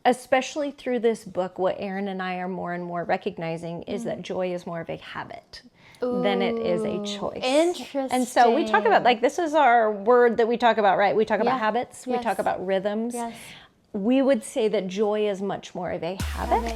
especially through this book, what Aaron and I are more and more recognizing is that joy is more of a habit than it is a choice. Interesting. And so we talk about, like, this is our word that we talk about, right? We talk about habits. Yes. We talk about rhythms. Yes. We would say that joy is much more of a habit.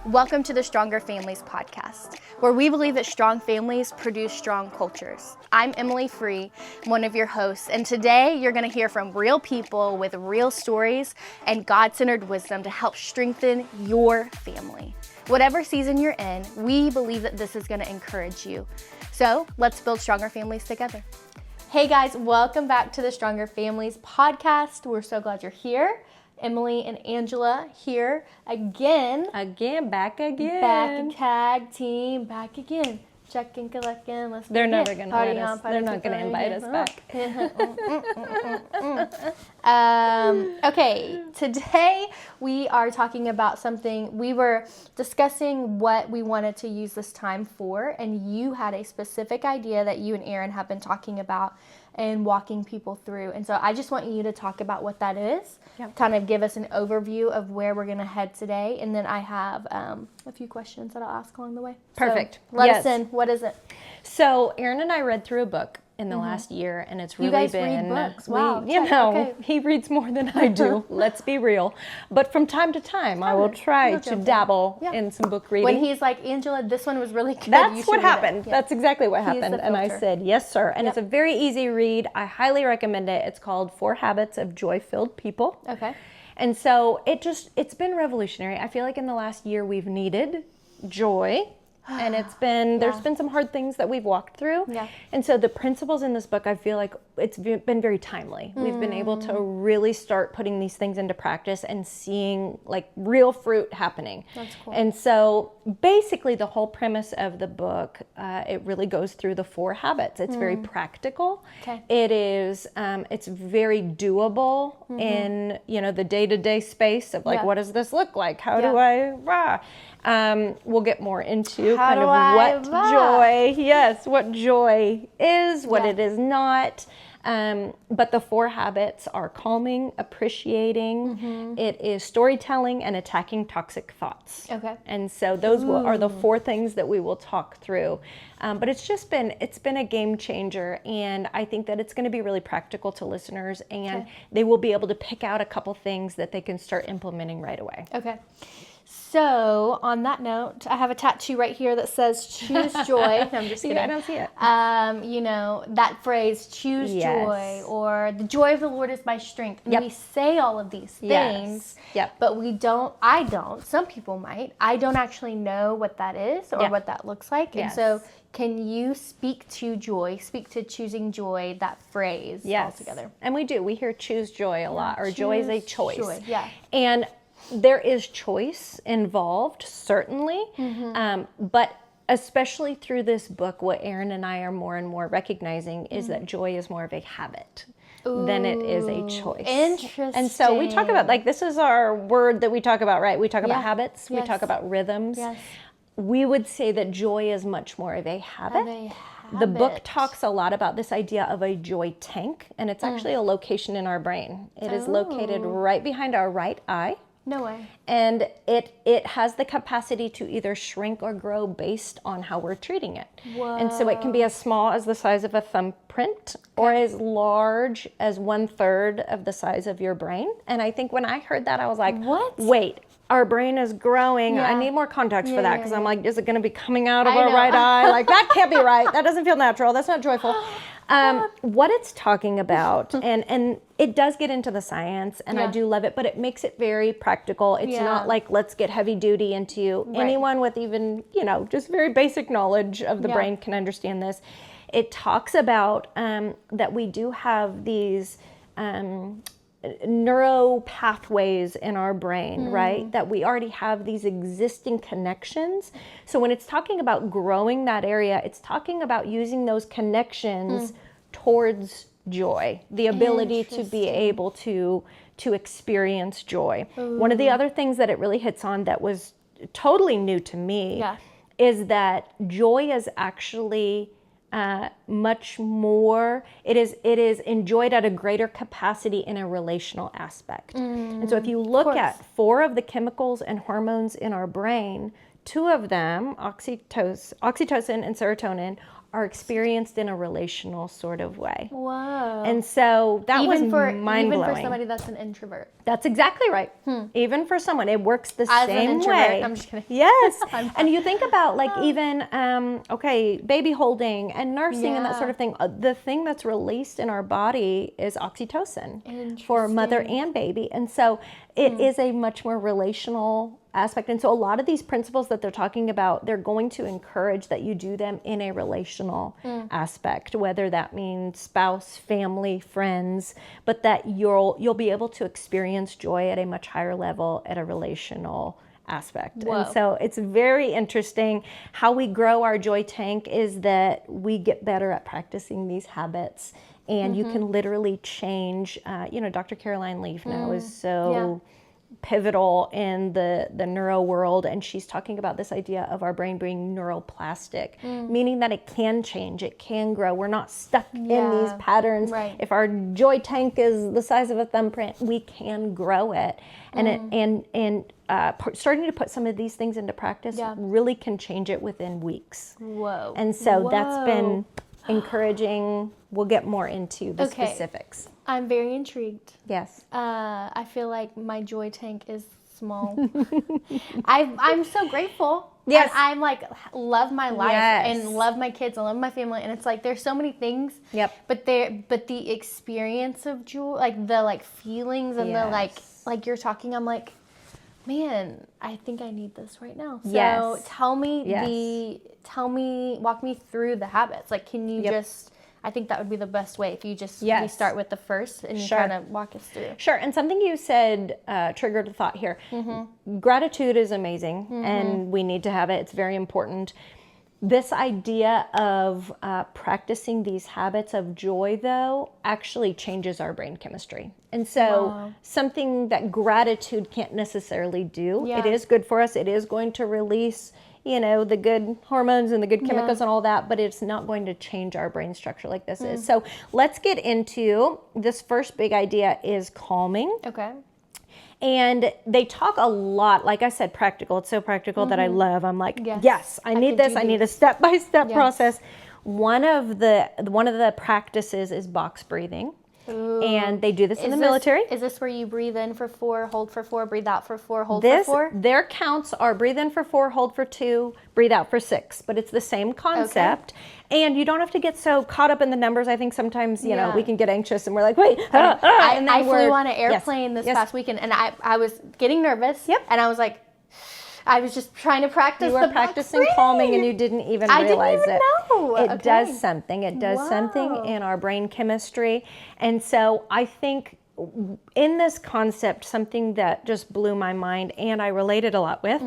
Welcome to the Stronger Families podcast, where we believe that strong families produce strong cultures. I'm Emily Free, one of your hosts, and today you're going to hear from real people with real stories and God-centered wisdom to help strengthen your family. Whatever season you're in, we believe that this is going to encourage you. So let's build stronger families together. Hey guys, welcome back to the Stronger Families podcast. We're so glad you're here. Emily and Angela here again. Back again. Back tag team, back again. Check and collect and let's They're begin. never going to let us. They're not going to invite us back. Okay, today we are talking about something. We were discussing what we wanted to use this time for, and you had a specific idea that you and Aaron have been talking about and walking people through. And so I just want you to talk about what that is, kind of give us an overview of where we're going to head today, and then I have a few questions that I'll ask along the way. Perfect. So let us in. What is it? So Aaron and I read through a book in the last year, and it's really You guys been read books. Wow. Okay. He reads more than I do. Let's be real. But from time to time, I will try to dabble in some book reading. When he's like, Angela, this one was really good. That's what happened. That's exactly what He's happened. the And I filter. said, yes, sir. And it's a very easy read. I highly recommend it. It's called 4 Habits of Joy-Filled People. Okay. And so it's been revolutionary. I feel like in the last year we've needed joy. And there's been some hard things that we've walked through. Yeah. And so the principles in this book, I feel like it's been very timely. We've been able to really start putting these things into practice and seeing like real fruit happening. That's cool. And so basically the whole premise of the book, it really goes through the 4 habits. It's very practical. Okay. It is, it's very doable in, the day-to-day space of like, what does this look like? How do I, we'll get more into what joy is, what it is not. But the 4 habits are calming, appreciating, it is storytelling, and attacking toxic thoughts. Okay. And so those are the 4 things that we will talk through. But it's been a game changer, and I think that it's going to be really practical to listeners, and they will be able to pick out a couple things that they can start implementing right away. Okay. So, on that note, I have a tattoo right here that says choose joy. No, I'm just kidding. I don't see it. That phrase, choose joy, or the joy of the Lord is my strength. And we say all of these things, but some people might. I don't actually know what that is or what that looks like. And so, can you speak to joy, speak to choosing joy, that phrase altogether? And we do. We hear choose joy a lot, or joy is a choice. Joy. Yeah. And there is choice involved, certainly, but especially through this book, what Aaron and I are more and more recognizing is that joy is more of a habit than it is a choice. Interesting. And so we talk about, like, this is our word that we talk about, right? We talk about habits. We talk about rhythms. Yes. We would say that joy is much more of a habit. The book talks a lot about this idea of a joy tank, and it's actually a location in our brain. It is located right behind our right eye. No way. And it has the capacity to either shrink or grow based on how we're treating it. Whoa. And so it can be as small as the size of a thumbprint or as large as 1/3 of the size of your brain. And I think when I heard that, I was like, what? Wait, our brain is growing. I need more context for that, because I'm like, is it going to be coming out of our right eye? Like, that can't be right. That doesn't feel natural. That's not joyful. What it's talking about, and it does get into the science, and I do love it, but it makes it very practical. It's not like, let's get heavy duty into anyone with even, just very basic knowledge of the brain can understand this. It talks about that we do have these neuro pathways in our brain, right? That we already have these existing connections. So when it's talking about growing that area, it's talking about using those connections towards joy, the ability to be able to experience joy. One of the other things that it really hits on that was totally new to me is that joy is actually much more, it is enjoyed at a greater capacity in a relational aspect. And so if you look at 4 of the chemicals and hormones in our brain, 2 of them, oxytocin and serotonin, are experienced in a relational sort of way. Whoa. And so that was mind-blowing. Even for somebody that's an introvert. That's exactly right. Even for someone, it works the As same an introvert, way. I'm just kidding. Yes. And you think about like even, baby holding and nursing and that sort of thing. The thing that's released in our body is oxytocin for mother and baby. And so it is a much more relational aspect. And so a lot of these principles that they're talking about, they're going to encourage that you do them in a relational aspect, whether that means spouse, family, friends, but that you'll be able to experience joy at a much higher level at a relational aspect. Whoa. And so it's very interesting how we grow our joy tank is that we get better at practicing these habits, and you can literally change, Dr. Caroline Leaf now is so pivotal in the neuro world, and she's talking about this idea of our brain being neuroplastic, meaning that it can change, it can grow. We're not stuck in these patterns. Right. If our joy tank is the size of a thumbprint, we can grow it, and starting to put some of these things into practice really can change it within weeks. Whoa. And so that's been encouraging. We'll get more into the specifics. I'm very intrigued. Yes. I feel like my joy tank is small. I'm so grateful. Yes. And I'm like, love my life Yes. and love my kids and love my family. And it's like, there's so many things. Yep. But the experience of joy, like the feelings and the like you're talking, I'm like, man, I think I need this right now. So Yes. tell me, walk me through the habits. Like, can you just, I think that would be the best way if you just we start with the first and you kind of walk us through. Sure. And something you said triggered a thought here. Gratitude is amazing, and we need to have it. It's very important. This idea of practicing these habits of joy, though, actually changes our brain chemistry. And so something that gratitude can't necessarily do, it is good for us. It is going to release the good hormones and the good chemicals and all that, but it's not going to change our brain structure like this is. So let's get into this first big idea is calming. Okay. And they talk a lot, like I said, practical. It's so practical that I love. I'm like, yes, I need this. I need a step-by-step process. One of the practices is box breathing. Ooh. And they do this in the military. Is this where you breathe in for 4, hold for 4, breathe out for 4, hold for 4? Their counts are breathe in for 4, hold for 2, breathe out for 6. But it's the same concept. Okay. And you don't have to get so caught up in the numbers. I think sometimes, we can get anxious and we're like, wait. I flew on an airplane this past weekend, and I was getting nervous. Yep. And I was like, I was just trying to practice. You were practicing calming, and you didn't even realize it. I didn't even know. It does something. It does something in our brain chemistry. And so I think in this concept, something that just blew my mind and I related a lot with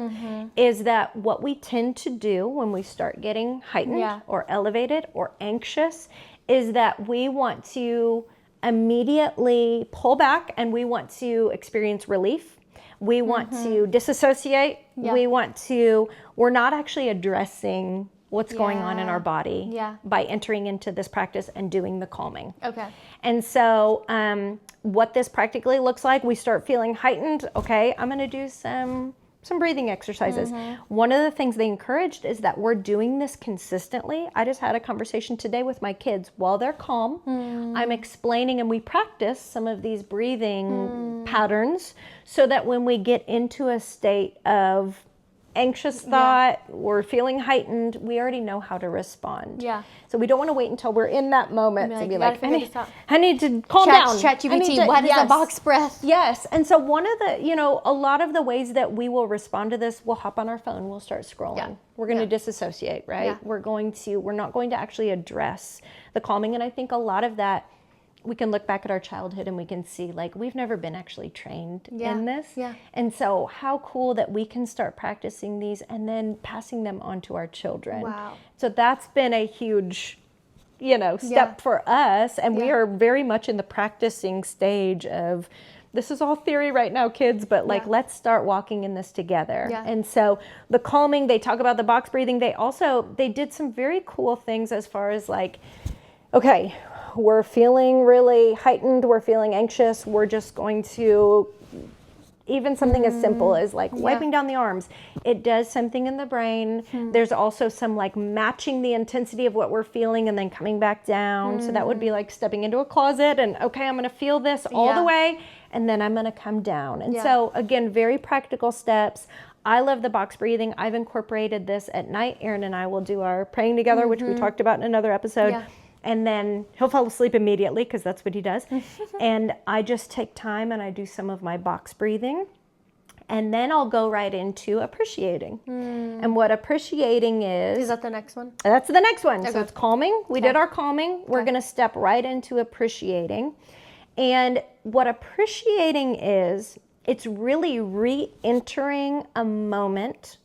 is that what we tend to do when we start getting heightened or elevated or anxious is that we want to immediately pull back and we want to experience relief. We want to disassociate. We're not actually addressing what's going on in our body by entering into this practice and doing the calming. Okay. And so what this practically looks like, we start feeling heightened. Okay, I'm going to do some breathing exercises. One of the things they encouraged is that we're doing this consistently. I just had a conversation today with my kids while they're calm. I'm explaining and we practice some of these breathing patterns so that when we get into a state of anxious thought, we're feeling heightened, we already know how to respond. Yeah. So we don't want to wait until we're in that moment to be like, I need to calm down. ChatGPT, what is a box breath? Yes. And so one of the, a lot of the ways that we will respond to this, we'll hop on our phone, we'll start scrolling. Yeah. We're going to disassociate, right? Yeah. We're not going to actually address the calming. And I think a lot of that, we can look back at our childhood and we can see like we've never been actually trained in this. Yeah. And so how cool that we can start practicing these and then passing them on to our children. Wow. So that's been a huge, step for us. And we are very much in the practicing stage of this is all theory right now, kids, but like, let's start walking in this together. Yeah. And so the calming, they talk about the box breathing. They did some very cool things as far as like, okay, we're feeling really heightened, we're feeling anxious, we're just going to, even something as simple as like wiping down the arms, it does something in the brain. There's also some like matching the intensity of what we're feeling and then coming back down. So that would be like stepping into a closet and, okay, I'm going to feel this all the way, and then I'm going to come down. And so again, very practical steps. I love the box breathing. I've incorporated this at night. Aaron and I will do our praying together, which we talked about in another episode. Yeah. And then he'll fall asleep immediately because that's what he does. And I just take time and I do some of my box breathing. And then I'll go right into appreciating. And what appreciating is that the next one? That's the next one. Okay. So it's calming. We did our calming. We're going to step right into appreciating. And what appreciating is, it's really re-entering a moment.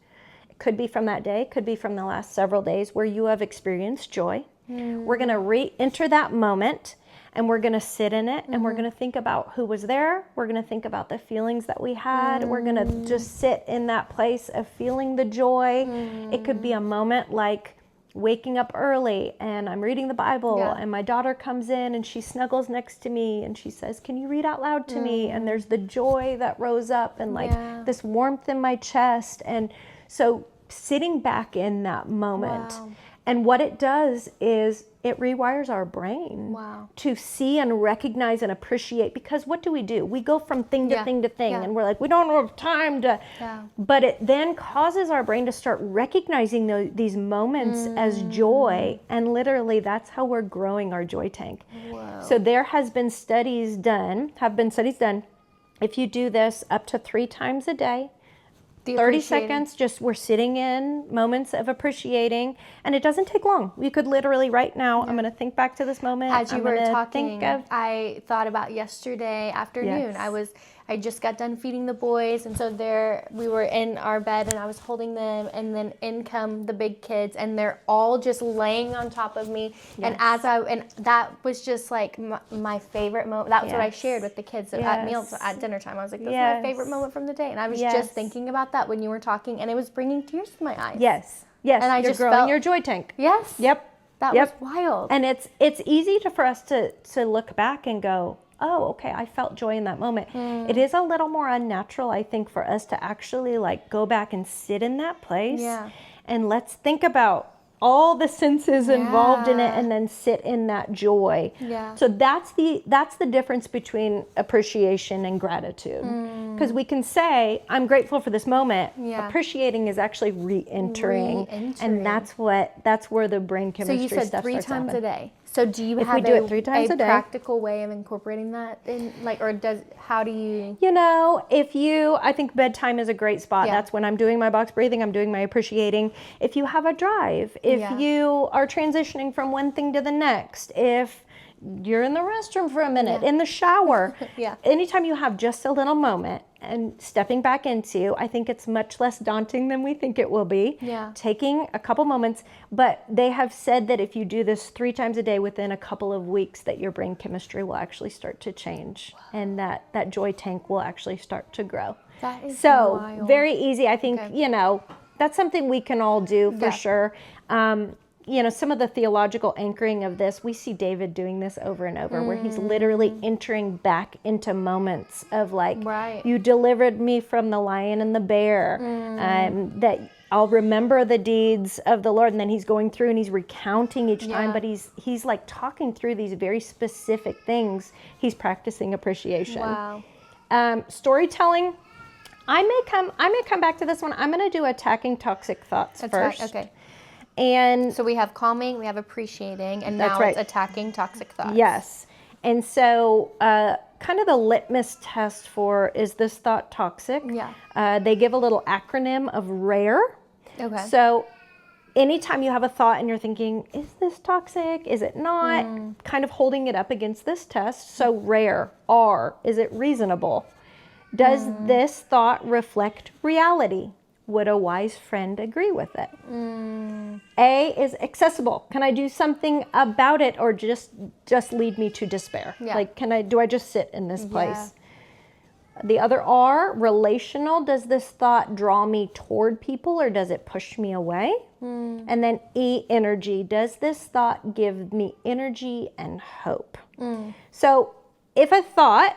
It could be from that day, could be from the last several days where you have experienced joy. We're going to re-enter that moment, and we're going to sit in it, and we're going to think about who was there. We're going to think about the feelings that we had. We're going to just sit in that place of feeling the joy. It could be a moment like waking up early and I'm reading the Bible and my daughter comes in and she snuggles next to me and she says, "Can you read out loud to me?" And there's the joy that rose up and like this warmth in my chest. And so sitting back in that moment. And what it does is it rewires our brain to see and recognize and appreciate, because what do? We go from thing to thing to thing, and we're like, we don't have time to, but it then causes our brain to start recognizing these moments as joy, and literally that's how we're growing our joy tank. So there have been studies done, if you do this up to 3 times a day, 30 seconds, just we're sitting in moments of appreciating, and it doesn't take long. You could literally right now, I'm going to think back to this moment. As you were talking, I thought about yesterday afternoon. I just got done feeding the boys, and so we were in our bed and I was holding them, and then in come the big kids, and they're all just laying on top of me. And that was just like my favorite moment. That was what I shared with the kids at meals at dinner time. I was like, "That's my favorite moment from the day," and I was just thinking about that when you were talking, and it was bringing tears to my eyes. Yes, and I just growing your joy tank. Yes. Yep. That was wild. And it's easy for us to look back and go, oh, okay, I felt joy in that moment. It is a little more unnatural, I think, for us to actually like go back and sit in that place. And let's think about all the senses involved in it, and then sit in that joy. So that's the difference between appreciation and gratitude. Because we can say, I'm grateful for this moment. Appreciating is actually re-entering. And that's where the brain chemistry stuff starts. So you said 3 times a day. So do you have a practical way of incorporating that in, like, or how do you? I think bedtime is a great spot. That's when I'm doing my box breathing, I'm doing my appreciating. If you have a drive, if you are transitioning from one thing to the next, if you're in the restroom for a minute, in the shower, anytime you have just a little moment and stepping back into, I think it's much less daunting than we think it will be. Taking a couple moments, but they have said that if you do this 3 times a day within a couple of weeks, that your brain chemistry will actually start to change, and that joy tank will actually start to grow. That is wild. Very easy. I think, that's something we can all do for sure. Some of the theological anchoring of this, we see David doing this over and over, where he's literally entering back into moments of like, you delivered me from the lion and the bear, that I'll remember the deeds of the Lord. And then he's going through and he's recounting each time, but he's like talking through these very specific things. He's practicing appreciation. Storytelling. I may come back to this one. I'm going to do attacking toxic thoughts first. Okay. And so we have calming, we have appreciating, and now it's attacking toxic thoughts. Yes. And so kind of the litmus test for, is this thought toxic? They give a little acronym of RARE. Okay. So anytime you have a thought and you're thinking, is this toxic? Is it not? Kind of holding it up against this test. So RARE, R, is it reasonable? Does this thought reflect reality? Would a wise friend agree with it? A is accessible. Can I do something about it, or just lead me to despair? Like, do I just sit in this place? The other R, relational. Does this thought draw me toward people or does it push me away? And then E, energy. Does this thought give me energy and hope? So if a thought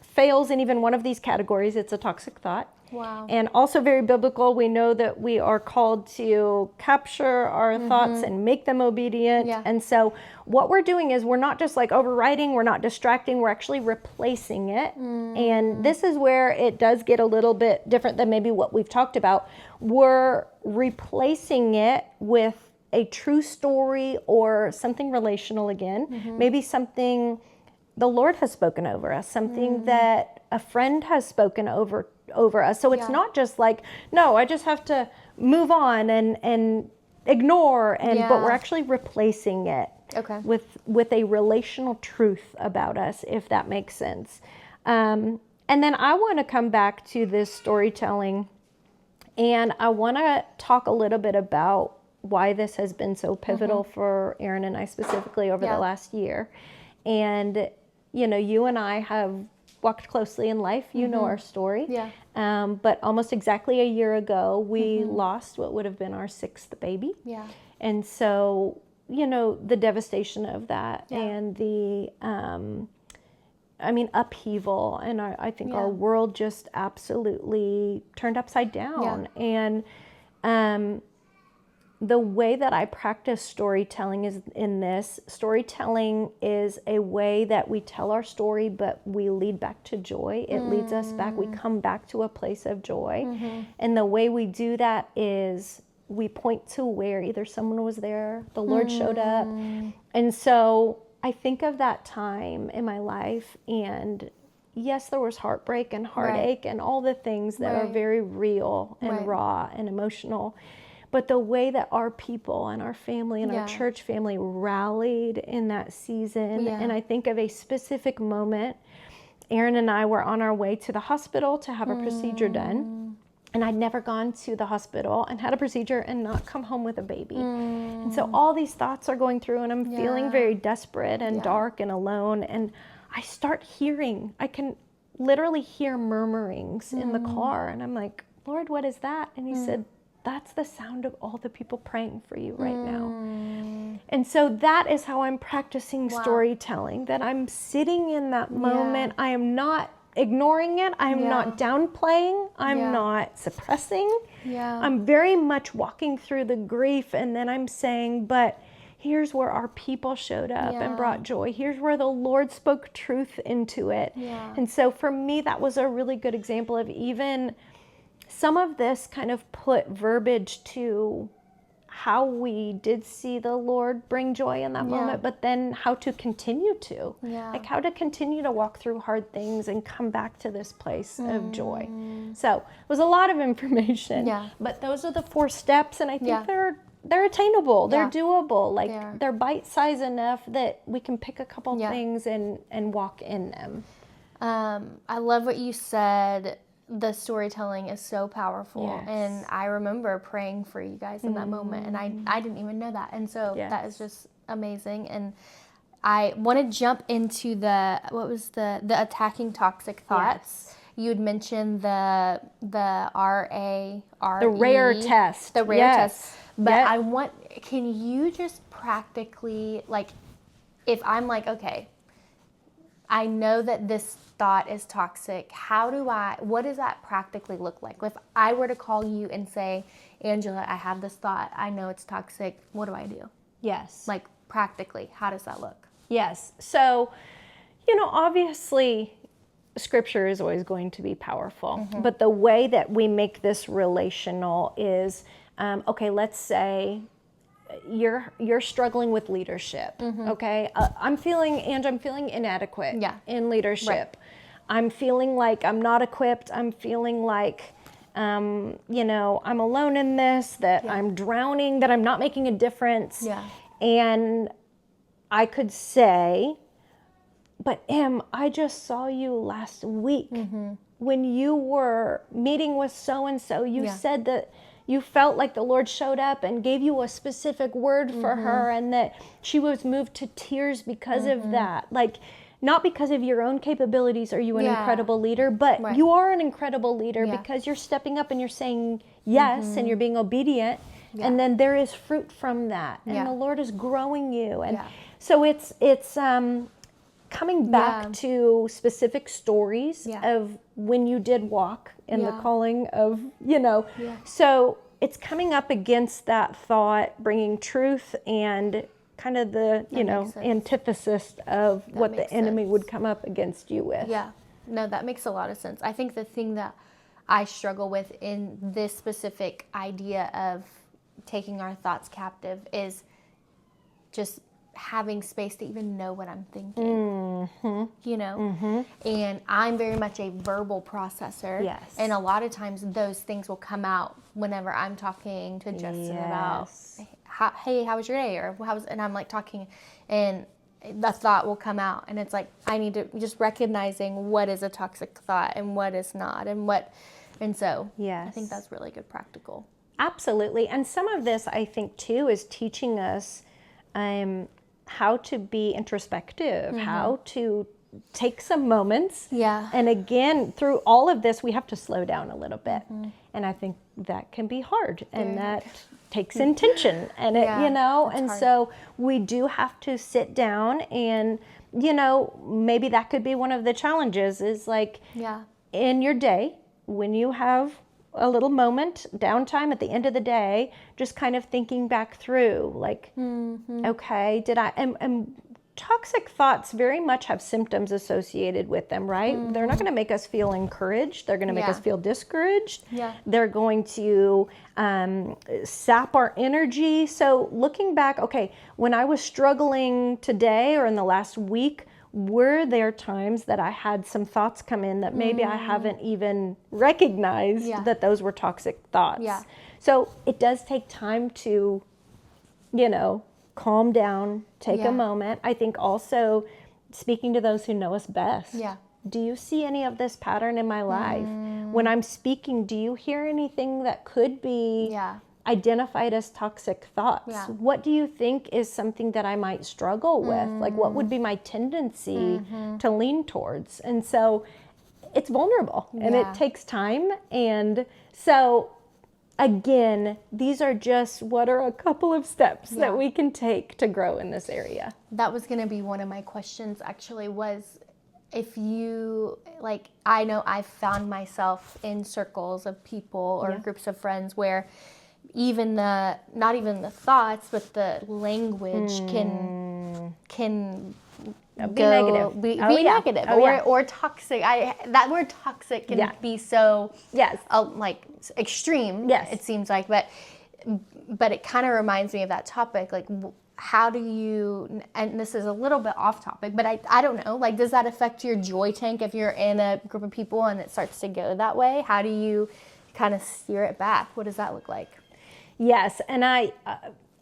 fails in even one of these categories, it's a toxic thought. Wow. And also very biblical. We know that we are called to capture our thoughts and make them obedient. Yeah. And so what we're doing is we're not just like overriding, we're not distracting, we're actually replacing it. And this is where it does get a little bit different than maybe what we've talked about. We're replacing it with a true story or something relational again. Maybe something the Lord has spoken over us, something that a friend has spoken over us. So it's not just like, no, I just have to move on and ignore, but we're actually replacing it with a relational truth about us, if that makes sense. And then I want to come back to this storytelling, and I want to talk a little bit about why this has been so pivotal for Aaron and I specifically over the last year. And, you know, you and I have walked closely in life. You know our story. Yeah. But almost exactly a year ago, we lost what would have been our 6th baby. Yeah. And so, you know, the devastation of that and the, upheaval. And I think our world just absolutely turned upside down. And the way that I practice storytelling is in this. Storytelling is a way that we tell our story, but we lead back to joy. It leads us back. We come back to a place of joy. And the way we do that is we point to where either someone was there, the Lord showed up. And so I think of that time in my life, and yes, there was heartbreak and heartache and all the things that are very real and raw and emotional. But the way that our people and our family and our church family rallied in that season, and I think of a specific moment, Aaron and I were on our way to the hospital to have a procedure done. And I'd never gone to the hospital and had a procedure and not come home with a baby. And so all these thoughts are going through, and I'm feeling very desperate and dark and alone. And I start hearing, I can literally hear murmurings in the car. And I'm like, Lord, what is that? And he said, that's the sound of all the people praying for you right now. And so that is how I'm practicing storytelling, that I'm sitting in that moment. I am not ignoring it. I'm not downplaying. I'm not suppressing. I'm very much walking through the grief, and then I'm saying, but here's where our people showed up and brought joy. Here's where the Lord spoke truth into it. And so for me, that was a really good example of even some of this kind of put verbiage to how we did see the Lord bring joy in that moment, but then how to continue to, like how to continue to walk through hard things and come back to this place of joy. So it was a lot of information, but those are the 4 steps, and I think they're attainable, they're doable, like they're bite-sized enough that we can pick a couple things and walk in them. I love what you said. The storytelling is so powerful, and I remember praying for you guys in that moment, and I didn't even know that, and so that is just amazing. And I want to jump into the attacking toxic thoughts. You had mentioned the RARE, the rare test, test, but can you just practically, like, if I'm like, okay, I know that this thought is toxic, what does that practically look like? If I were to call you and say, Angela, I have this thought, I know it's toxic, what do I do? Yes. Like, practically, how does that look? Yes. So, you know, obviously scripture is always going to be powerful, but the way that we make this relational is, okay, let's say you're struggling with leadership. Okay. I'm feeling inadequate in leadership. I'm feeling like I'm not equipped. I'm feeling like, I'm alone in this, that I'm drowning, that I'm not making a difference. And I could say, but Em, I just saw you last week when you were meeting with so-and-so. You said that you felt like the Lord showed up and gave you a specific word for her, and that she was moved to tears because of that. Like, not because of your own capabilities are you an incredible leader, but you are an incredible leader because you're stepping up and you're saying yes and you're being obedient. And then there is fruit from that. And the Lord is growing you. And so it's coming back to specific stories of when you did walk in the calling of, so it's coming up against that thought, bringing truth and kind of the, antithesis of what the enemy would come up against you with. Yeah. No, that makes a lot of sense. I think the thing that I struggle with in this specific idea of taking our thoughts captive is just having space to even know what I'm thinking, and I'm very much a verbal processor. Yes. And a lot of times those things will come out whenever I'm talking to Justin about, hey, how was your day? Or and I'm like talking, and the thought will come out, and it's like, I need to just recognizing what is a toxic thought and what is not, and so I think that's really good practical. Absolutely. And some of this, I think, too, is teaching us how to be introspective, how to take some moments. Yeah. And again, through all of this, we have to slow down a little bit. And I think that can be hard. And that takes intention. And and hard. So we do have to sit down and, maybe that could be one of the challenges is like in your day, when you have a little moment, downtime at the end of the day, just kind of thinking back through, like, okay, and toxic thoughts very much have symptoms associated with them, right? They're not going to make us feel encouraged. They're going to make us feel discouraged. They're going to sap our energy. So looking back, okay, when I was struggling today or in the last week, were there times that I had some thoughts come in that maybe I haven't even recognized that those were toxic thoughts? So it does take time to, calm down, take a moment. I think also speaking to those who know us best. Do you see any of this pattern in my life? When I'm speaking, do you hear anything that could be identified as toxic thoughts? What do you think is something that I might struggle with? Like, what would be my tendency to lean towards? And so it's vulnerable and it takes time. And so again, these are just what are a couple of steps that we can take to grow in this area. That was going to be one of my questions actually, was if you, like, I know I've found myself in circles of people or groups of friends where even not even the thoughts, but the language can be negative. Be negative or toxic. That word toxic can be so like extreme. It seems like, but it kind of reminds me of that topic. Like, how do you? And this is a little bit off topic, but I don't know. Like, does that affect your joy tank if you're in a group of people and it starts to go that way? How do you kind of steer it back? What does that look like? Yes, and I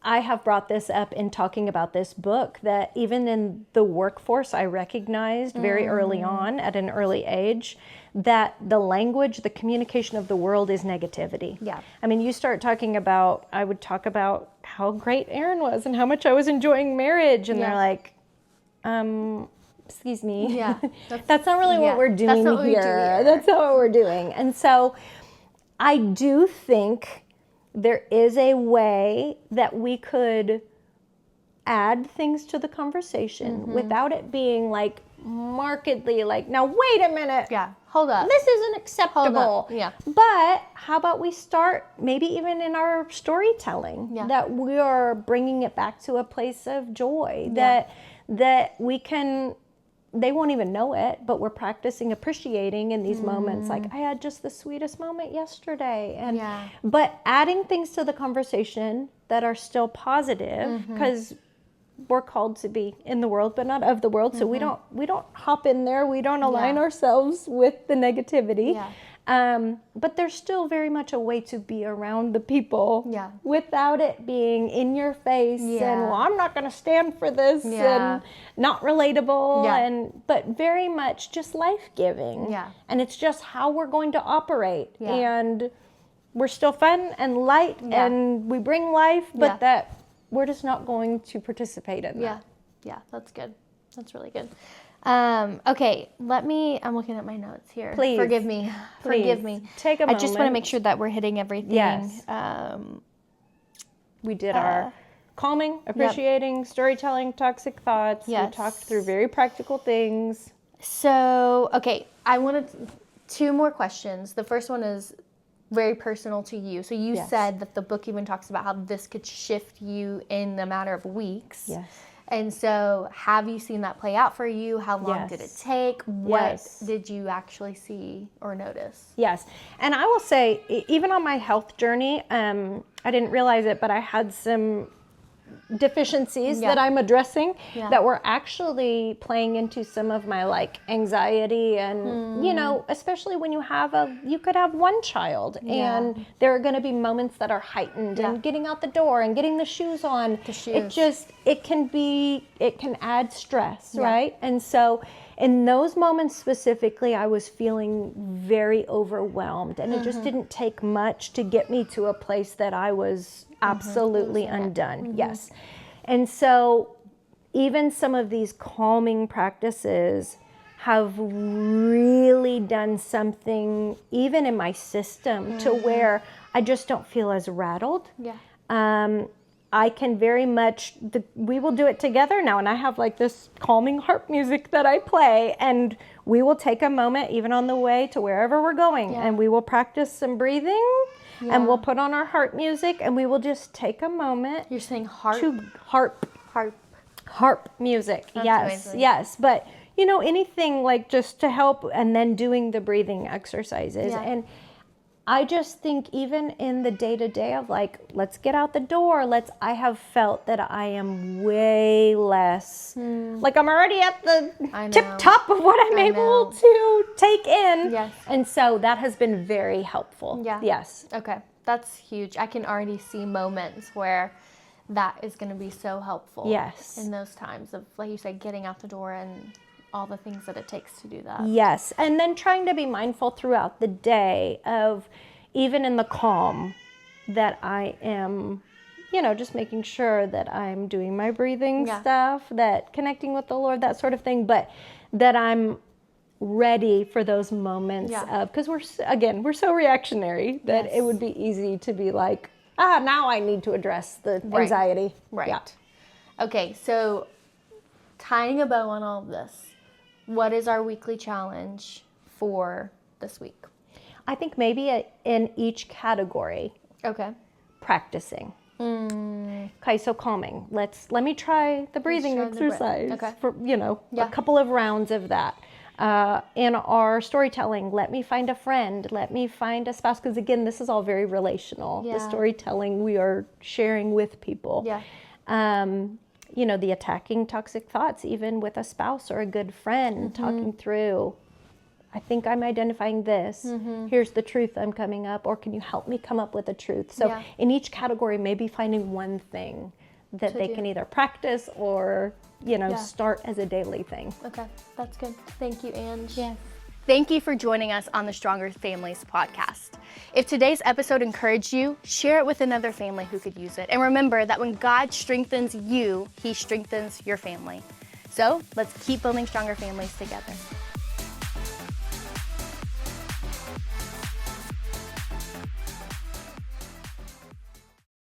have brought this up in talking about this book, that even in the workforce, I recognized very early on at an early age that the language, the communication of the world is negativity. I mean, you start talking about, I would talk about how great Aaron was and how much I was enjoying marriage, and they're like, excuse me, that's not really what we're doing here. That's not what we're doing. And so I do think there is a way that we could add things to the conversation without it being like markedly like, now wait a minute. Hold up. This isn't acceptable. Yeah. But how about we start maybe even in our storytelling that we are bringing it back to a place of joy, that we can, they won't even know it, but we're practicing appreciating in these moments. Like, I had just the sweetest moment yesterday. And but adding things to the conversation that are still positive, because we're called to be in the world but not of the world. So we don't hop in there, we don't align ourselves with the negativity. But there's still very much a way to be around the people without it being in your face and, well, I'm not going to stand for this and not relatable, and but very much just life-giving. And it's just how we're going to operate. And we're still fun and light and we bring life, but that we're just not going to participate in that. Yeah, that's good. That's really good. Okay, I'm looking at my notes here. Please. Forgive me. Take a moment. I just want to make sure that we're hitting everything. Yes. We did our calming, appreciating, storytelling, toxic thoughts. Yes. We talked through very practical things. So, okay, I wanted 2 more questions. The first one is very personal to you. So you said that the book even talks about how this could shift you in a matter of weeks. Yes. And so have you seen that play out for you? How long did it take? What did you actually see or notice? Yes. And I will say, even on my health journey, I didn't realize it, but I had some deficiencies that I'm addressing that were actually playing into some of my like anxiety and you know, especially when you could have one child and there are going to be moments that are heightened and getting out the door and getting the shoes on. It can add stress, right? And so in those moments specifically, I was feeling very overwhelmed, and it just didn't take much to get me to a place that I was absolutely undone. Yes. And so even some of these calming practices have really done something even in my system to where I just don't feel as rattled. I can very much, we will do it together now, and I have like this calming harp music that I play, and we will take a moment even on the way to wherever we're going, and we will practice some breathing, and we'll put on our harp music, and we will just take a moment. You're saying harp? Harp music. That's amazing. Yes. But you know, anything like just to help, and then doing the breathing exercises. And I just think even in the day-to-day of like, let's get out the door, I have felt that I am way less, like I'm already at the tip top of what I'm able to take in. Yes. And so that has been very helpful. Yeah. Yes. Okay. That's huge. I can already see moments where that is going to be so helpful. Yes. In those times of, like you said, getting out the door and all the things that it takes to do that. Yes. And then trying to be mindful throughout the day of, even in the calm, that I am, you know, just making sure that I'm doing my breathing stuff, that connecting with the Lord, that sort of thing, but that I'm ready for those moments of, because we're so reactionary that it would be easy to be like, now I need to address the anxiety. Right. Yeah. Okay. So tying a bow on all of this, what is our weekly challenge for this week? I think maybe in each category. Okay. Practicing. Okay, so calming. Let me try the breathing exercise for, a couple of rounds of that. In our storytelling, let me find a friend, let me find a spouse, because again, this is all very relational. The storytelling we are sharing with people. The attacking toxic thoughts, even with a spouse or a good friend, talking through, I think I'm identifying this. Here's the truth I'm coming up, or can you help me come up with a truth? So in each category, maybe finding one thing that they can either practice or, start as a daily thing. Okay, that's good. Thank you, Ange. Yes. Thank you for joining us on the Stronger Families podcast. If today's episode encouraged you, share it with another family who could use it. And remember that when God strengthens you, He strengthens your family. So let's keep building stronger families together.